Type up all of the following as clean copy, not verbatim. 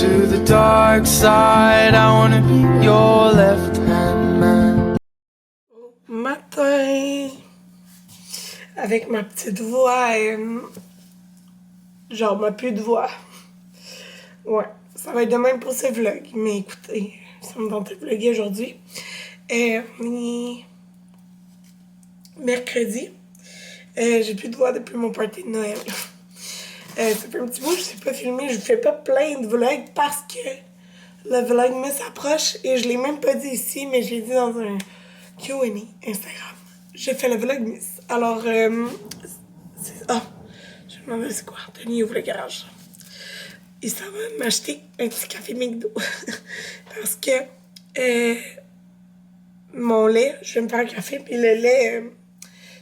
to the dark side. I wanna be your left-hand man. Matin, avec ma petite voix, genre ma plus de voix. Ouais, ça va être de même pour ce vlog, mais écoutez, ça me tentait de vlogger aujourd'hui. Mercredi, j'ai plus de voix depuis mon party de Noël. Ça fait un petit bout, je sais pas filmer, je fais pas plein de vlogs parce que le vlogmas s'approche et je l'ai même pas dit ici, mais je l'ai dit dans un Q&A Instagram. J'ai fait le vlogmas. Alors, ah, je me demandais c'est quoi. Tony ouvre le garage. Il s'en va m'acheter un petit café McDo. Parce que mon lait, je vais me faire un café, puis le lait,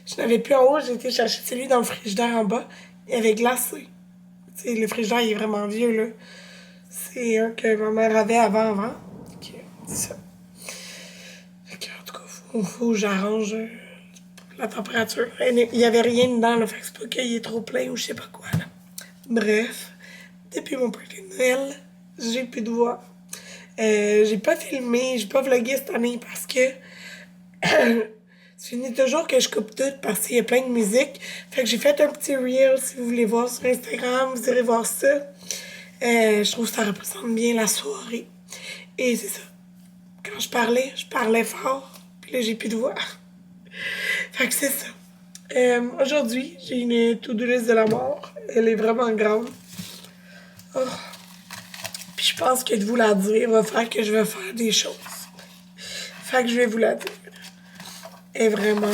je n'avais plus en haut, j'ai été chercher celui dans le frigidaire en bas. Il avait glacé. Tu sais, le frigidaire, il est vraiment vieux, là. C'est un que ma mère avait avant. C'est ça. Fait que, en tout cas, faut que j'arrange la température. Il n'y avait rien dedans, là. Fait que c'est pas qu'il est trop plein ou je sais pas quoi, là. Bref, depuis mon party de Noël, j'ai plus de voix. J'ai pas filmé, j'ai pas vlogué cette année parce que c'est fini toujours que je coupe tout parce qu'il y a plein de musique. Fait que j'ai fait un petit reel si vous voulez voir sur Instagram, vous irez voir ça. Je trouve que ça représente bien la soirée. Et c'est ça. Quand je parlais fort. Puis là, j'ai plus de voix. Fait que c'est ça. Aujourd'hui, j'ai une to-do list de la mort. Elle est vraiment grande. Oh. Puis je pense que de vous la dire va faire que je vais faire des choses. Fait que je vais vous la dire. Elle est vraiment...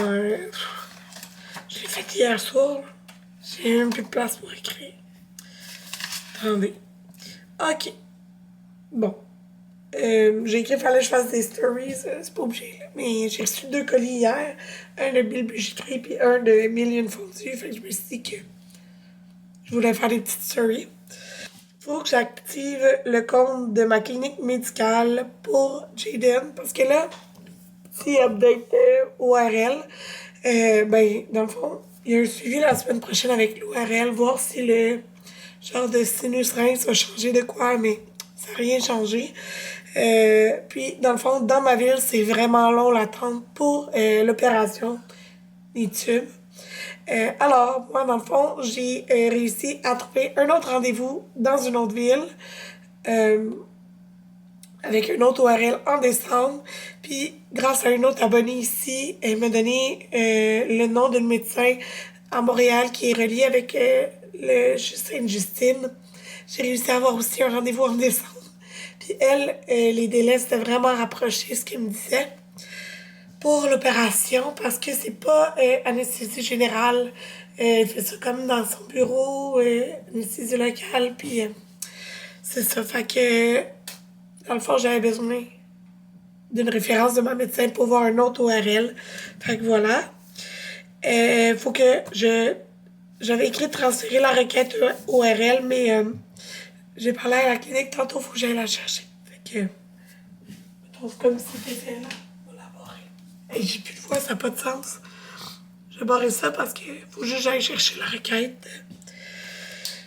je l'ai faite hier soir. J'ai même plus de place pour écrire. Attendez. OK. Bon. J'ai écrit qu'il fallait que je fasse des stories, c'est pas obligé, là. Mais j'ai reçu 2 colis hier, un de Bill Bijouterie puis un de Million Fondue, fait que je me suis dit que je voulais faire des petites stories. Faut que j'active le compte de ma clinique médicale pour Jaden, parce que là, petit update URL, ben, dans le fond, il y a un suivi la semaine prochaine avec l'URL, voir si le genre de sinus rince va changer de quoi, mais ça n'a rien changé. Puis, dans le fond, dans ma ville, c'est vraiment long l'attente pour l'opération des tubes. Alors, moi, dans le fond, j'ai réussi à trouver un autre rendez-vous dans une autre ville avec une autre ORL en décembre. Puis, grâce à une autre abonnée ici, elle m'a donné le nom d'une médecin à Montréal qui est reliée avec le Sainte-Justine. J'ai réussi à avoir aussi un rendez-vous en décembre. Puis elle, les délais c'était vraiment rapprochés, ce qu'elle me disait, pour l'opération, parce que c'est pas anesthésie générale. Elle fait ça comme dans son bureau, anesthésie locale, puis c'est ça. Fait que, dans le fond, j'avais besoin d'une référence de ma médecin pour voir un autre ORL. Fait que voilà. Faut que j'avais écrit de transférer la requête ORL, mais j'ai parlé à la clinique tantôt, faut que j'aille la chercher. Fait que, je trouve comme si c'était là. On va la barrer. Et j'ai plus de voix, ça n'a pas de sens. Je vais barrer ça parce que faut juste que j'aille chercher la requête.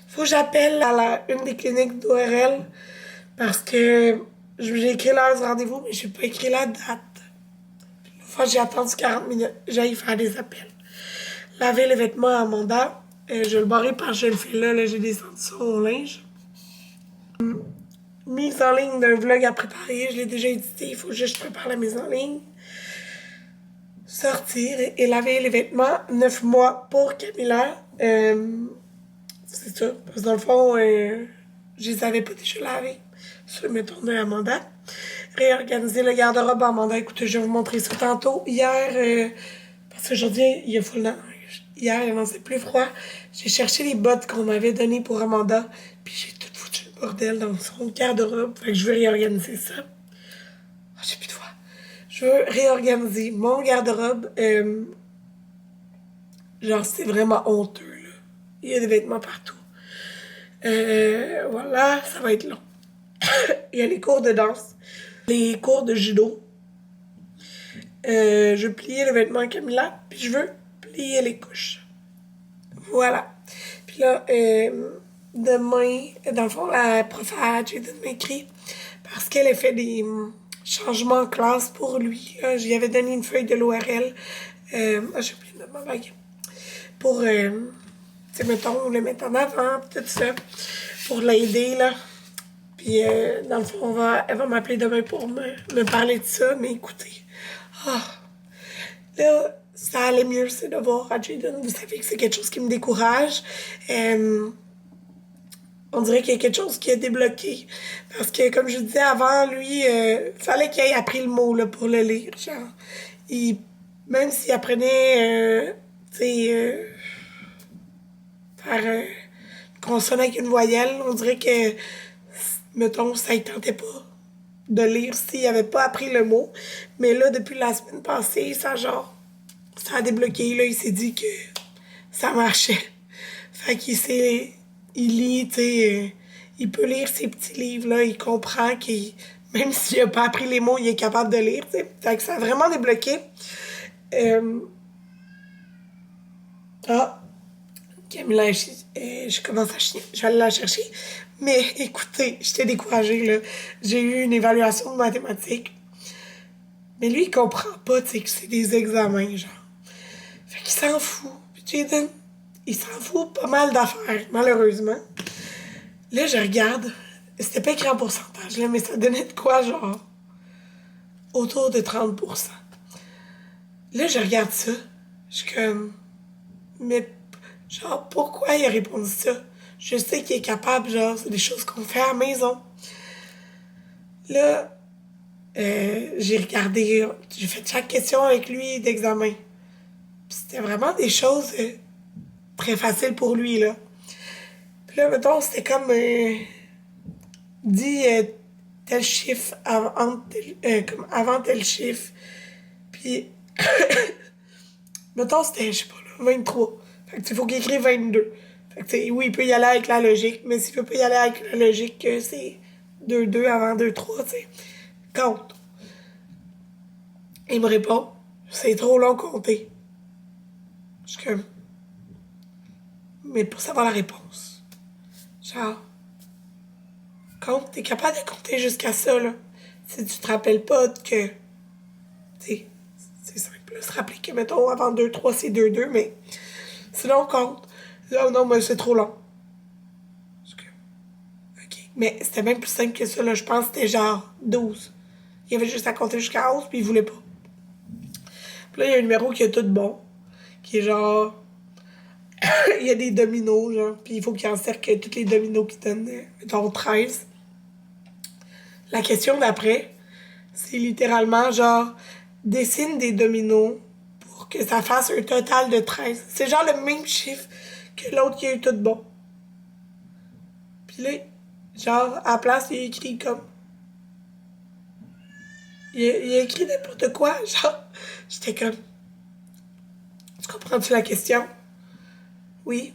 Faut que j'appelle à une des cliniques d'ORL parce que j'ai écrit l'heure du rendez-vous, mais j'ai pas écrit la date. Une fois, j'ai attendu 40 minutes. J'aille faire des appels. Laver les vêtements à Amanda. Je vais le barrer parce que je le fais là j'ai descendu sur mon linge. Mise en ligne d'un vlog à préparer, je l'ai déjà édité, il faut juste que je prépare la mise en ligne. Sortir et laver les vêtements, 9 mois pour Camilla. C'est ça, parce que dans le fond, je les avais pas déjà lavés. Sur mettons de Amanda. Réorganiser le garde-robe à Amanda, écoutez, je vais vous montrer ça tantôt. Hier, parce qu'aujourd'hui, il y a full neige. Hier, il faisait plus froid. J'ai cherché les bottes qu'on m'avait données pour Amanda, puis j'ai tout foutu le bordel dans son garde-robe. Fait que je veux réorganiser ça. Oh, j'ai plus de voix. Je veux réorganiser mon garde-robe. Genre, c'est vraiment honteux, là. Il y a des vêtements partout. Voilà, ça va être long. Il y a les cours de danse, les cours de judo. Je veux plier le vêtement à Camilla, puis je veux plier les couches. Voilà. Puis là, demain, dans le fond, la prof à Jaden m'a écrit parce qu'elle a fait des changements en classe pour lui. J'y avais donné une feuille de l'ORL. J'ai oublié de ma bague. Pour, tu sais, mettons, le mettre en avant, tout ça, pour l'aider, là. Puis, dans le fond, elle va m'appeler demain pour me parler de ça, mais écoutez, là, ça allait mieux, c'est de voir à Jaden. Vous savez que c'est quelque chose qui me décourage. On dirait qu'il y a quelque chose qui a débloqué. Parce que, comme je disais avant, lui, fallait qu'il ait appris le mot là, pour le lire. Genre, même s'il apprenait, tu sais, faire une consonne avec une voyelle, on dirait que, mettons, ça ne tentait pas de lire s'il n'avait pas appris le mot. Mais là, depuis la semaine passée, ça a débloqué. Là, il s'est dit que ça marchait. Fait qu'il sait, il lit, tu sais, il peut lire ses petits livres, là, il comprend qu'il, même s'il n'a pas appris les mots, il est capable de lire, tu sais. Fait que ça a vraiment débloqué. Camilla, je commence à chier. Je vais aller la chercher. Mais écoutez, j'étais découragée, là. J'ai eu une évaluation de mathématiques. Mais lui, il comprend pas, tu sais, que c'est des examens, genre. Fait qu'il s'en fout. Puis Jaden, il s'en fout pas mal d'affaires, malheureusement. Là, je regarde. C'était pas écrit en pourcentage, là, mais ça donnait de quoi, genre, autour de 30%. Là, je regarde ça. Je suis comme... Mais, genre, pourquoi il a répondu ça? Je sais qu'il est capable, genre, c'est des choses qu'on fait à la maison. Là, j'ai regardé, j'ai fait chaque question avec lui d'examen. Puis c'était vraiment des choses très faciles pour lui, là. Puis là, mettons, c'était comme... dit tel chiffre comme avant tel chiffre. Puis, mettons, c'était, je sais pas, là, 23. Fait que il faut qu'il écrive 22. Fait que, oui, il peut y aller avec la logique, mais s'il veut pas y aller avec la logique, c'est 2-2 avant 2-3, tu sais. Compte. Il me répond, c'est trop long compter. Je suis comme, mais pour savoir la réponse. Genre, compte, t'es capable de compter jusqu'à ça, là. Si tu te rappelles pas que, tu sais, c'est simple, se rappeler que, mettons, avant 2-3, c'est 2-2, mais sinon, compte. Oh non, mais c'est trop long. OK. Mais c'était même plus simple que ça, là. Je pense que c'était genre 12. Il y avait juste à compter jusqu'à 11, puis il voulait pas. Puis là, il y a un numéro qui est tout bon, qui est genre... il y a des dominos, genre, puis il faut qu'il encercle tous les dominos qui donnent, mettons, 13. La question d'après, c'est littéralement genre, dessine des dominos pour que ça fasse un total de 13. C'est genre le même chiffre que l'autre qui a eu tout bon. Puis là, genre, à la place, il a écrit comme... Il a écrit n'importe quoi, genre, j'étais comme... Tu comprends-tu la question? Oui.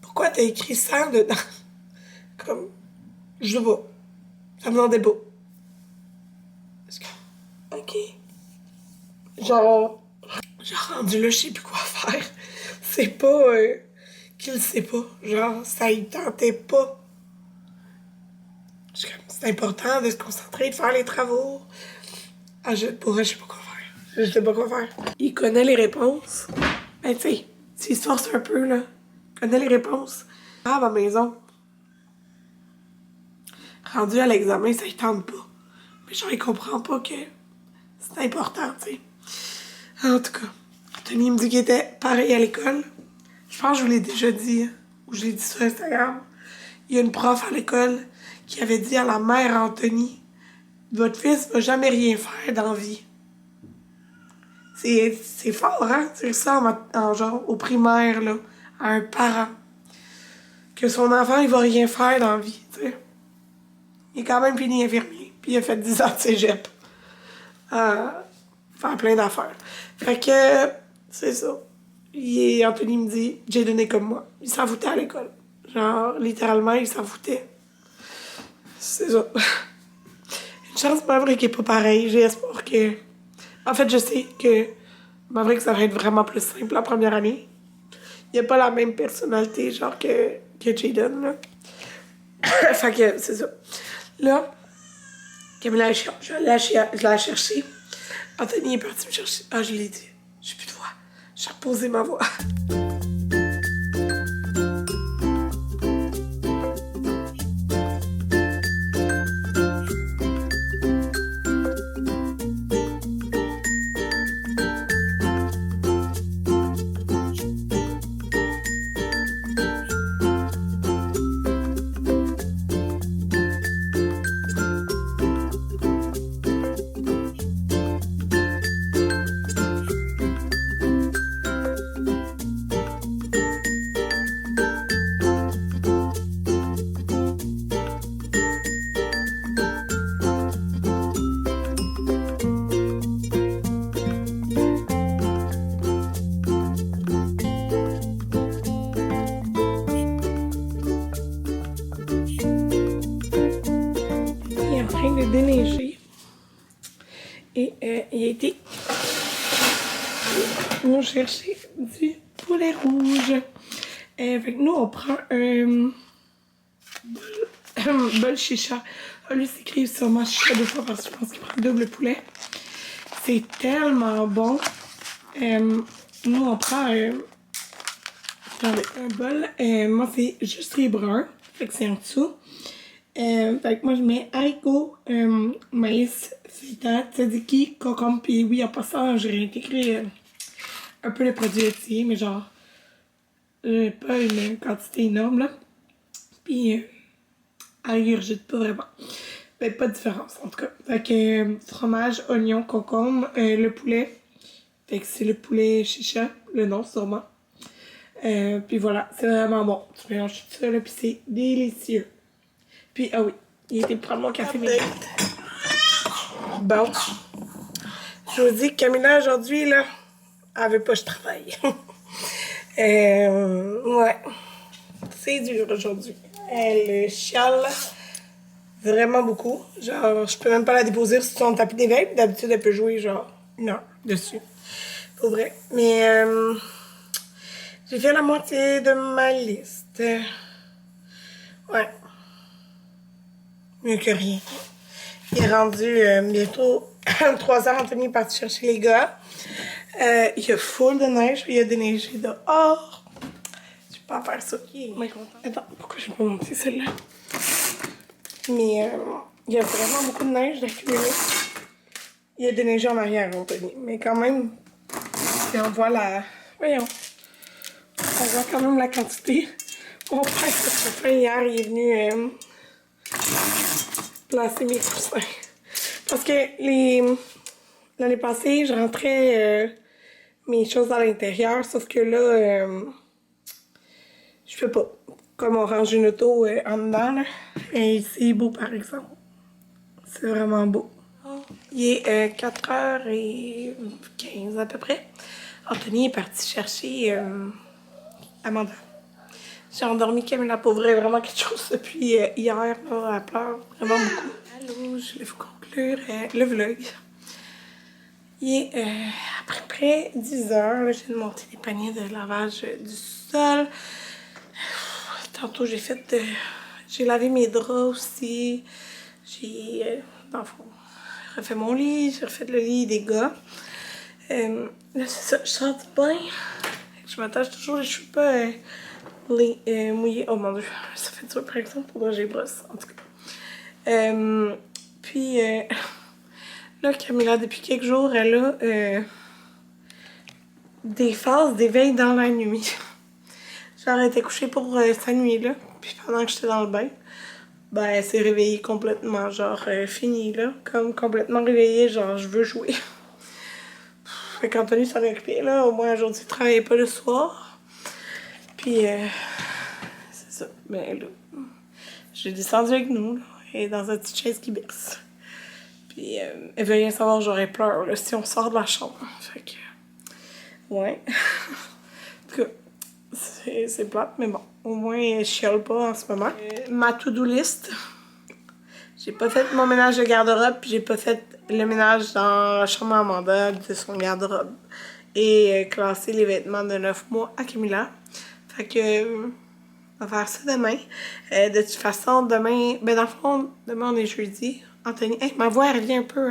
Pourquoi t'as écrit 100 dedans? Comme... Je sais pas. Ça me demandait pas. OK. Genre rendu là, je sais plus quoi faire. C'est pas qu'il sait pas. Genre, ça y tentait pas. C'est important de se concentrer, de faire les travaux. Je sais pas quoi faire. Je sais pas quoi faire. Il connaît les réponses. Ben, tu sais, s'il se force un peu, là, il connaît les réponses. À ma maison. Rendu à l'examen, ça y tente pas. Mais genre, il comprend pas que c'est important, tu sais. En tout cas, Anthony me dit qu'il était pareil à l'école. Je pense que je vous l'ai déjà dit, ou je l'ai dit sur Instagram. Il y a une prof à l'école qui avait dit à la mère Anthony, votre fils va jamais rien faire dans la vie. C'est fort, hein? C'est ça en genre au primaire, là, à un parent. Que son enfant, il va rien faire dans la vie, tu sais. Il est quand même fini infirmier, puis il a fait 10 ans de cégep. Faire plein d'affaires. Fait que, c'est ça. Anthony me dit, Jaden est comme moi. Il s'en foutait à l'école. Genre, littéralement, il s'en foutait. C'est ça. Une chance, Maverick est pas pareil. J'ai espoir que... En fait, je sais que Maverick, ça va être vraiment plus simple la première année. il a pas la même personnalité, genre, que Jaden, là. Fait que, c'est ça. Là, Camilla est chiante. Je l'ai cherché. Anthony est parti me chercher. Ah, je l'ai dit. J'ai plus de voix. J'ai reposé ma voix. De déneiger et il a été on chercher du poulet rouge. Fait que nous on prend un bol chicha. Lui s'écrit sûrement chicha 2 fois parce que je pense qu'il prend double poulet. C'est tellement bon. Nous on prend attendez, un bol. Moi c'est juste les bruns. Fait que c'est en dessous. Fait que moi je mets haricots, maïs, feta, tzatziki, concombre, puis oui, en passant, j'ai réintégré un peu les produits laitiers, mais genre, pas une quantité énorme, là. Puis, agurgite, pas vraiment. Ben, pas de différence, en tout cas. Fait que fromage, oignon, concombre, le poulet. Fait que c'est le poulet chicha, le nom sûrement. Puis voilà, c'est vraiment bon. Tu mélanges tout ça, là, puis c'est délicieux. Puis, ah oui, il était prendre mon café. Bon. Je vous dis que Camilla, aujourd'hui, là, elle veut pas que je travaille. Ouais. C'est dur aujourd'hui. Elle chiale vraiment beaucoup. Genre, je peux même pas la déposer sur son tapis d'éveil. D'habitude, elle peut jouer, genre, 1 heure dessus. Pour vrai. Mais, j'ai fait la moitié de ma liste. Ouais. Mieux que rien. Il est rendu bientôt 3 heures. Anthony est parti chercher les gars. Il y a full de neige. Il y a déneigé dehors. Je peux pas faire ça. Mais content. Attends, pourquoi je vais pas monter celle-là? Mais il y a vraiment beaucoup de neige d'accumuler. Il y a déneigé en arrière, Anthony. Mais quand même, si on voit la... Voyons. On voit quand même la quantité. Mon père, c'est hier, il est venu... placer mes coussins. Parce que l'année passée, je rentrais mes choses à l'intérieur, sauf que là, je peux pas. Comme on range une auto en dedans, là. Et c'est beau, par exemple. C'est vraiment beau. Il est 4h15 à peu près. Anthony est parti chercher Amanda. J'ai endormi Camilla pour vrai, vraiment quelque chose depuis hier, là, elle pleure vraiment beaucoup. Allô, je vais vous conclure le vlog. Il est à peu près 10 h, je viens de monter des paniers de lavage du sol. Tantôt j'ai lavé mes draps aussi. J'ai, dans le fond, refait mon lit, j'ai refait le lit des gars. Là, c'est ça, je sors du bain. Je m'attache toujours les cheveux pas... mouillé. Oh mon dieu, ça fait dur par exemple, faudrait que j'y brosse, en tout cas. Puis là, Camilla, depuis quelques jours, elle a des phases d'éveil dans la nuit. Genre, elle était couchée pour sa nuit, là. Puis pendant que j'étais dans le bain, ben, elle s'est réveillée complètement, genre, finie, là. Comme complètement réveillée, genre, je veux jouer. Fait qu'Anthony s'en est occupé, là. Au moins, aujourd'hui, il travaillait pas le soir. Puis, c'est ça. Mais là, j'ai descendu avec nous, là. Elle est dans une petite chaise qui berce. Puis, elle veut rien savoir, j'aurais peur, là, si on sort de la chambre. Fait que, ouais. En tout cas, c'est plate, mais bon. Au moins, elle chiale pas en ce moment. Ma to-do list. J'ai pas fait mon ménage de garde-robe, puis j'ai pas fait le ménage dans la chambre à Amanda de son garde-robe. Et classer les vêtements de 9 mois à Camilla. Fait que on va faire ça demain. De toute façon, demain, ben dans le fond, demain on est jeudi. Anthony, hey, ma voix elle revient un peu.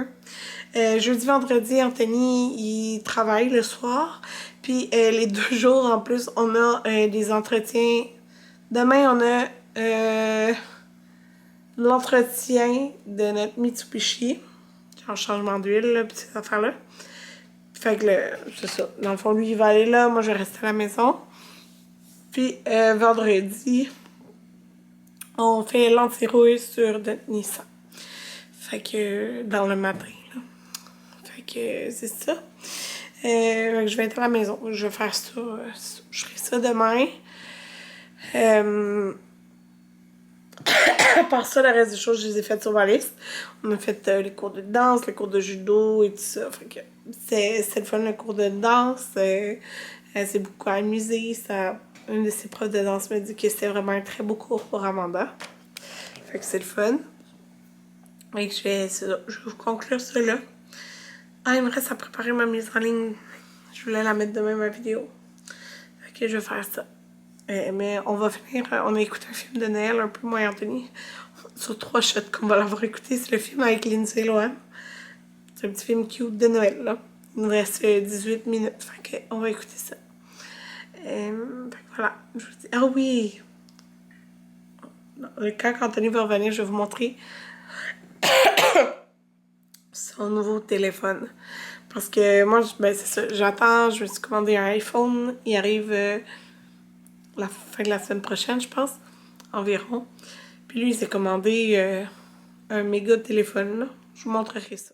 Hein. Jeudi, vendredi, Anthony, il travaille le soir. Puis les 2 jours en plus, on a des entretiens. Demain, on a l'entretien de notre Mitsubishi. Genre changement d'huile, là, pis ces affaires-là. Fait que c'est ça. Dans le fond, lui, il va aller là. Moi, je vais rester à la maison. Puis vendredi, on fait l'antirouille sur notre Nissan. Fait que dans le matin, là. Fait que c'est ça. Fait que je vais être à la maison. Je vais faire ça. Je ferai ça demain. À part ça, le reste des choses, je les ai faites sur ma liste. On a fait les cours de danse, les cours de judo et tout ça. Fait que c'est le fun, le cours de danse. Elle s'est beaucoup amusée. Une de ses profs de danse m'a dit que c'était vraiment un très beau cours pour Amanda. Fait que c'est le fun. Et je vais vous conclure ça là. Ah, il me reste à préparer ma mise en ligne. Je voulais la mettre demain, ma vidéo. Fait que je vais faire ça. Mais on va finir, on a écouté un film de Noël, un peu moins Anthony. Sur 3 shots qu'on va l'avoir écouté, c'est le film avec Lindsay Lohan. C'est un petit film cute de Noël, là. Il nous reste 18 minutes, fait qu'on va écouter ça. Fait que voilà, je vous dis... Ah oui! Quand Anthony va revenir, je vais vous montrer son nouveau téléphone. Parce que moi, ben c'est ça, j'attends, je me suis commandé un iPhone, il arrive la fin de la semaine prochaine, je pense, environ. Puis lui, il s'est commandé un méga téléphone, là. Je vous montrerai ça.